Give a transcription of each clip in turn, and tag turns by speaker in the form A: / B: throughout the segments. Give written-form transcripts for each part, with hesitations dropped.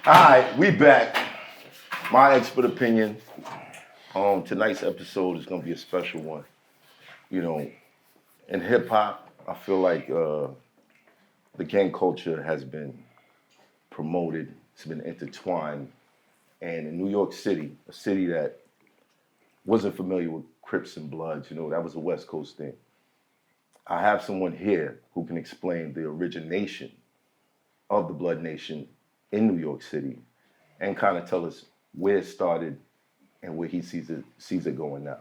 A: right, we back. My expert opinion. Tonight's episode is gonna be a special one. You know, in hip hop, I feel like the gang culture has been promoted. It's been intertwined, and in New York City, a city that wasn't familiar with Crips and Bloods, that was a West Coast thing. I have someone here who can explain the origination of the Blood Nation in New York City and kind of tell us where it started and where he sees it going now.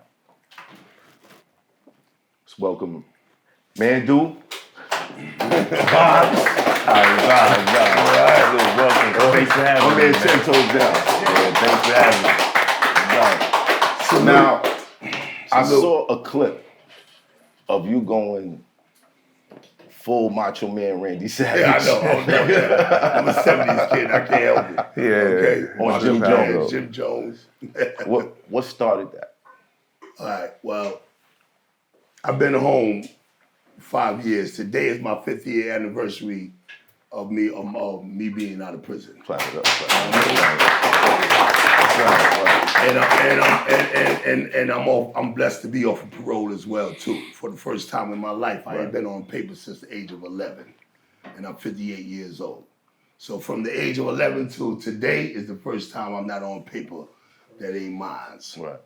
A: Let's welcome Mandu. Vibes. Welcome. Thanks for having me. I'm 10 toes down. Yeah, thanks for having me. So now, I saw a clip of you going full Macho Man Randy Savage.
B: Yeah, I know. Yeah. I'm a 70s kid. I can't help it.
A: Yeah. Okay. On Jim Jones.
B: Jim Jones.
A: What started that?
B: All right. Well, I've been home 5 years. Today is my 5th year anniversary of me being out of prison.
A: Clap it up.
B: And I'm blessed to be off of parole as well too. For the first time in my life, I ain't been on paper since the age of 11, and I'm 58 years old. So from the age of 11 to today is the first time I'm not on paper that ain't mine.
A: Right.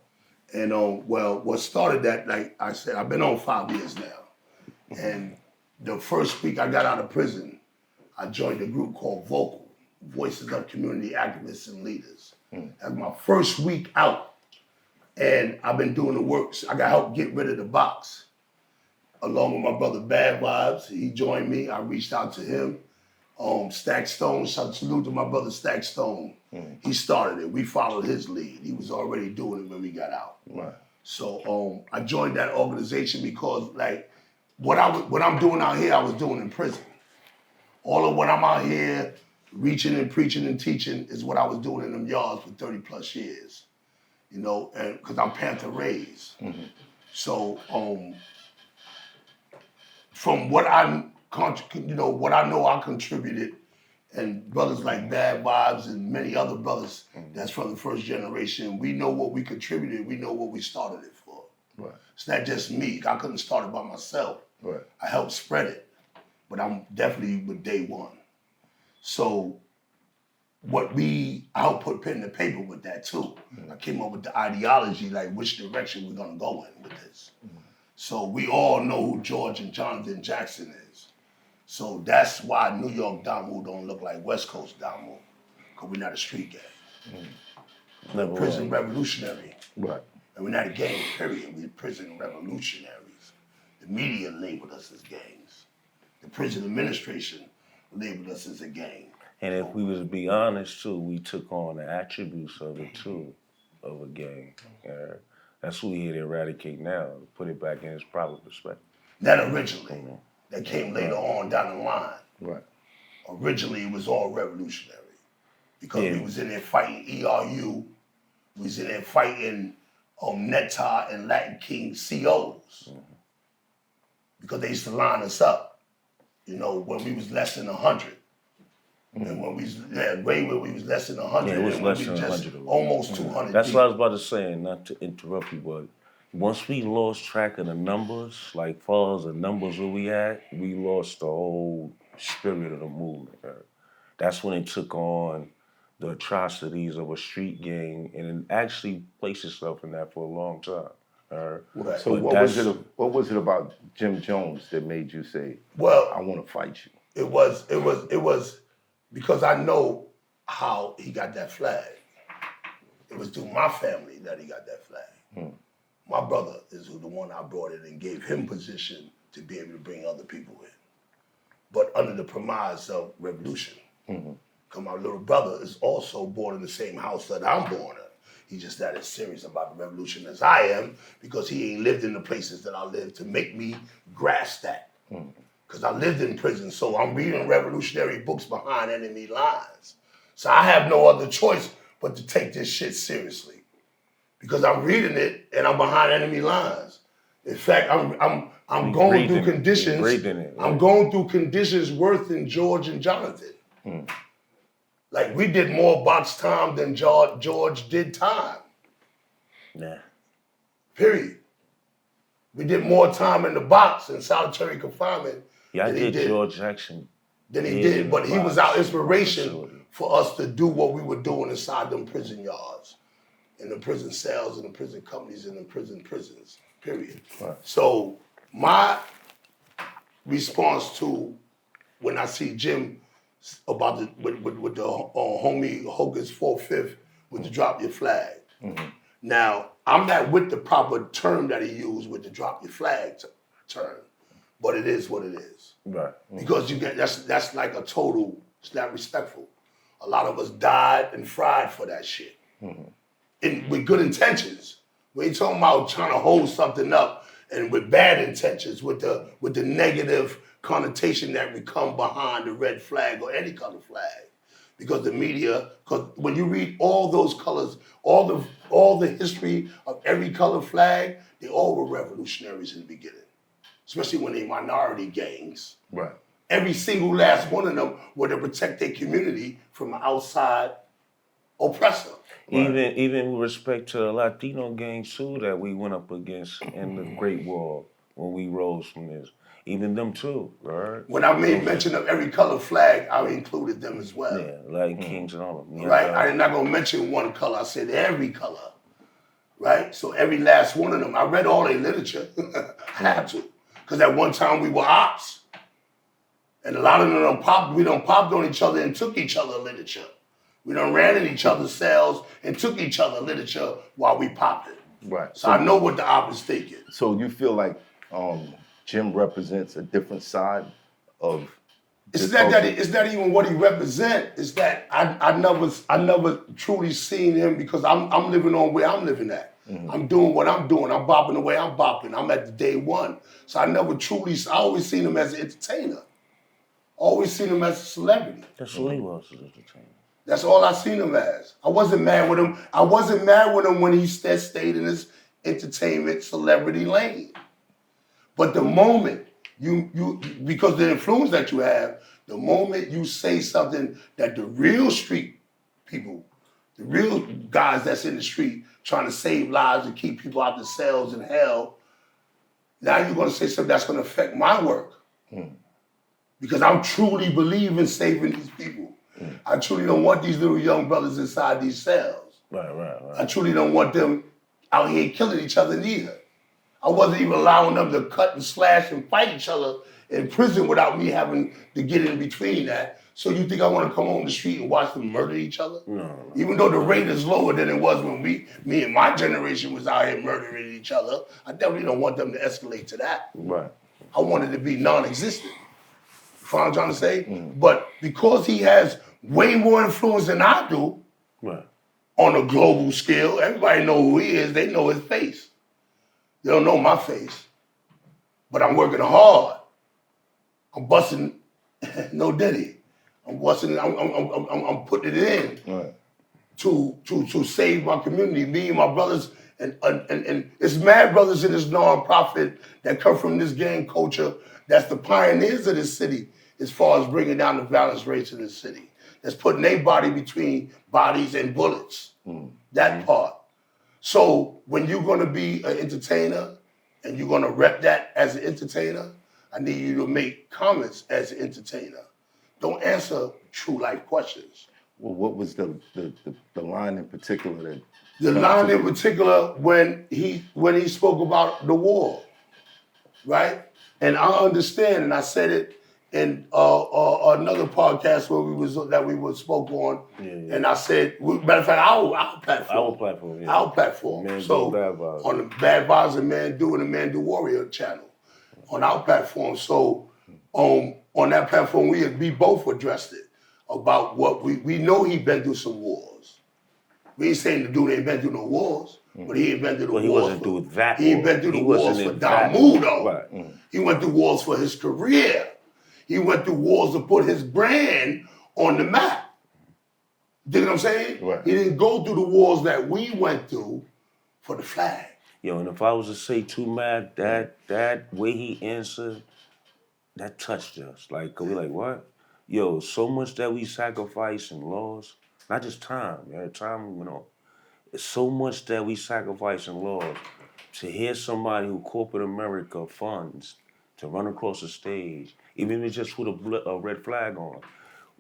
B: And what started that? Like I said, I've been on 5 years now, and the first week I got out of prison, I joined a group called Vocal, Voices of Community Activists and Leaders. That's my first week out, and I've been doing the work. I got help get rid of the box, along with my brother Badvibez. He joined me. I reached out to him. Stack Stone, salute to my brother Stack Stone. He started it. We followed his lead. He was already doing it when we got out.
A: Right.
B: So I joined that organization because like what I'm doing out here, I was doing in prison. All of what I'm out here reaching and preaching and teaching is what I was doing in them yards for 30 plus years, and because I'm Panther raised. So from what what I know I contributed, and brothers like Badvibez and many other brothers that's from the first generation, we know what we contributed, we know what we started it for.
A: Right.
B: It's not just me. I couldn't start it by myself.
A: Right.
B: I helped spread it, but I'm definitely with day one. So I helped put pen to paper with that too. I came up with the ideology, like which direction we're gonna go in with this. So we all know who George and Jonathan Jackson is. So that's why New York Damu don't look like West Coast Damu, because we're not a street gang. We're a prison revolutionary.
A: Right.
B: And we're not a gang, period. We're prison revolutionaries. The media labeled us as gangs. The prison administration labeled us as a gang.
C: And if we was to be honest too, we took on the attributes of it too, of a gang. That's what we here to eradicate now, put it back in its proper perspective.
B: Not originally. That came later on down the line.
A: Right.
B: Originally, it was all revolutionary. Because we was in there fighting ERU, we was in there fighting Netta and Latin King COs. Because they used to line us up, when we was less than 100. And when we was, way when we was less than 100.
C: Yeah, it was less than 100.
B: Almost 200
C: That's
B: people.
C: what I was about to say, and not to interrupt you, but once we lost track of the numbers, like far as the numbers where we at, we lost the whole spirit of the movement. That's when it took on the atrocities of a street gang, and it actually placed itself in that for a long time.
B: Right.
A: So what was it about Jim Jones that made you say,
B: well,
A: I want to fight you?
B: It was because I know how he got that flag. It was through my family that he got that flag. My brother is the one I brought in and gave him position to be able to bring other people in. But under the premise of revolution. Because my little brother is also born in the same house that I'm born in. He's just not as serious about the revolution as I am, because he ain't lived in the places that I lived to make me grasp that. Because I lived in prison, so I'm reading revolutionary books behind enemy lines. So I have no other choice but to take this shit seriously. Because I'm reading it and I'm behind enemy lines. In fact, I'm going through conditions. I'm going through conditions worse than George and Jonathan. Like we did more box time than George did time.
C: Nah.
B: Period. We did more time in the box in solitary confinement
C: Yeah, I
B: than he
C: did
B: did.
C: George Jackson.
B: Than he
C: Yeah,
B: did,
C: in
B: but
C: the
B: he was
C: box,
B: our inspiration
C: facility.
B: for us to do what we were doing inside them prison yards, in the prison cells, in the prison companies, in the prisons. Period.
A: Right.
B: So my response to when I see Jim about the with the homie Hogan's 4/5 with the drop your flag. Now I'm not with the proper term that he used with the drop your flag term, but it is what it is.
C: Right.
B: Because you get that's like a total. It's not respectful. A lot of us died and fried for that shit, with good intentions. We ain't talking about trying to hold something up and with bad intentions, with the negative connotation that would come behind the red flag or any color flag. Because the media, because when you read all those colors, all the history of every color flag, they all were revolutionaries in the beginning, especially when they minority gangs.
A: Right.
B: Every single last one of them were to protect their community from an outside oppressor.
C: Right. Even with respect to the Latino gangs too that we went up against in the Great War when we rose from this. Even them too, right?
B: When I made mention of every color flag, I included them as well.
C: Yeah, Latin Kings and all of them. Yeah,
B: Right? I'm not gonna mention one color. I said every color. Right? So every last one of them. I read all their literature. I had to. Because at one time we were ops. And a lot of them we done popped on each other and took each other literature. We done ran in each other's cells and took each other literature while we popped it.
A: Right.
B: So I know what the op is thinking.
A: So you feel like Jim represents a different side of
B: It's not even what he represents. It's that I never truly seen him because I'm living on where I'm living at. I'm doing what I'm doing. I'm bopping the way I'm bopping. I'm at the day one. So I always seen him as an entertainer. Always seen him as a celebrity.
C: That's what he was as an entertainer.
B: That's all I seen him as. I wasn't mad with him. I wasn't mad with him when he stayed in his entertainment celebrity lane. But the moment you because the influence that you have, the moment you say something that the real street people, the real guys that's in the street trying to save lives and keep people out the cells and hell, now you're gonna say something that's gonna affect my work. Because I truly believe in saving these people. I truly don't want these little young brothers inside these cells.
C: Right.
B: I truly don't want them out here killing each other neither. I wasn't even allowing them to cut and slash and fight each other in prison without me having to get in between that. So you think I want to come on the street and watch them murder each other?
C: No.
B: Even though the rate is lower than it was when me and my generation was out here murdering each other, I definitely don't want them to escalate to that.
C: Right.
B: I want it to be non-existent. You follow what I'm trying to say? But because he has way more influence than I do,
C: Right.
B: on a global scale, everybody know who he is. They know his face. They don't know my face. But I'm working hard. I'm busting no diddy. I'm busting. I'm putting it in to save my community. Me and my brothers and it's mad brothers in this nonprofit that come from this gang culture. That's the pioneers of this city as far as bringing down the violence rates in this city. That's putting their body between bodies and bullets. That part. So when you're gonna be an entertainer and you're gonna rep that as an entertainer, I need you to make comments as an entertainer. Don't answer true life questions.
A: Well, what was the line in particular that?
B: The line in particular when he spoke about the war, right? And I understand, and I said it in another podcast where we spoke on, and I said, matter of fact, our platform, our platform.
C: Mandu
B: So
C: and Badvibez.
B: on the Badvibez and Mandu and the Mandu Warrior channel, on our platform. So on that platform, we both addressed it about what we know he'd been through some wars. We ain't saying the dude ain't been through no wars, but he ain't been through the wars.
C: He wasn't through that.
B: He ain't been through the wars for Damu though.
C: Right.
B: He went through wars for his career. He went through wars to put his brand on the map. You know what I'm saying?
A: Right.
B: He didn't go through the wars that we went through for the flag.
C: Yo, and if I was to say too mad, that way he answered, that touched us. Like, we like, what? yo, so much that we sacrifice and lost, not just time, time, it's so much that we sacrifice and lost to hear somebody who corporate America funds to run across the stage, even if it's just with a red flag on.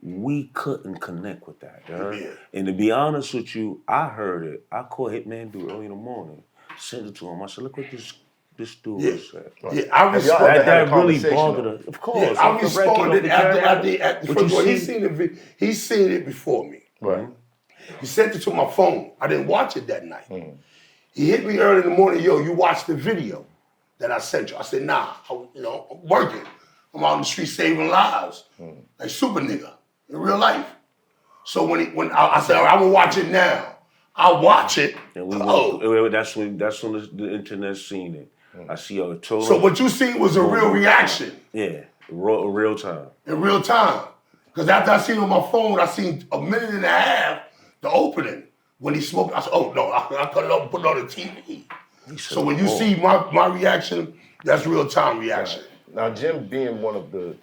C: We couldn't connect with that,
B: Yeah.
C: And to be honest with you, I heard it. I called Mandu early in the morning, sent it to him. I said, look what this dude said.
B: Yeah, I
A: Have y'all
B: responded.
A: ever had a
C: That really
A: conversation,
C: bothered
A: though?
C: us. Of course.
B: I
C: off the record, off
B: responded
C: the
B: after
C: camera.
B: first of all, he's seen it before me.
A: Right.
B: He sent it to my phone. I didn't watch it that night. He hit me early in the morning, yo, you watched the video that I sent you. I said, nah, I'm working. I'm out in the street saving lives. Like super nigga, in real life. So when I said, all right, I'm gonna watch it now. I'll watch it.
C: And that's when the internet seen it. I see a total.
B: So what you seen was a real reaction.
C: Yeah, real time.
B: In real time. Because after I seen it on my phone, I seen a minute and a half, the opening. When he smoked, I said, oh no, I cut it up and put it on the TV. So when you see my reaction, that's real time reaction.
A: Now, Jim being one of the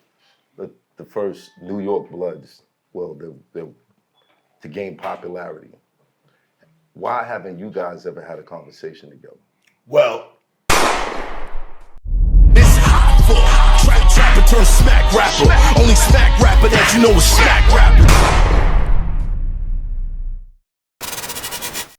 A: first New York Bloods, well, to gain popularity, why haven't you guys ever had a conversation together?
B: Well,
D: it's Hoffa, trapper turn smack rapper. Only smack rapper that you know is smack rapper.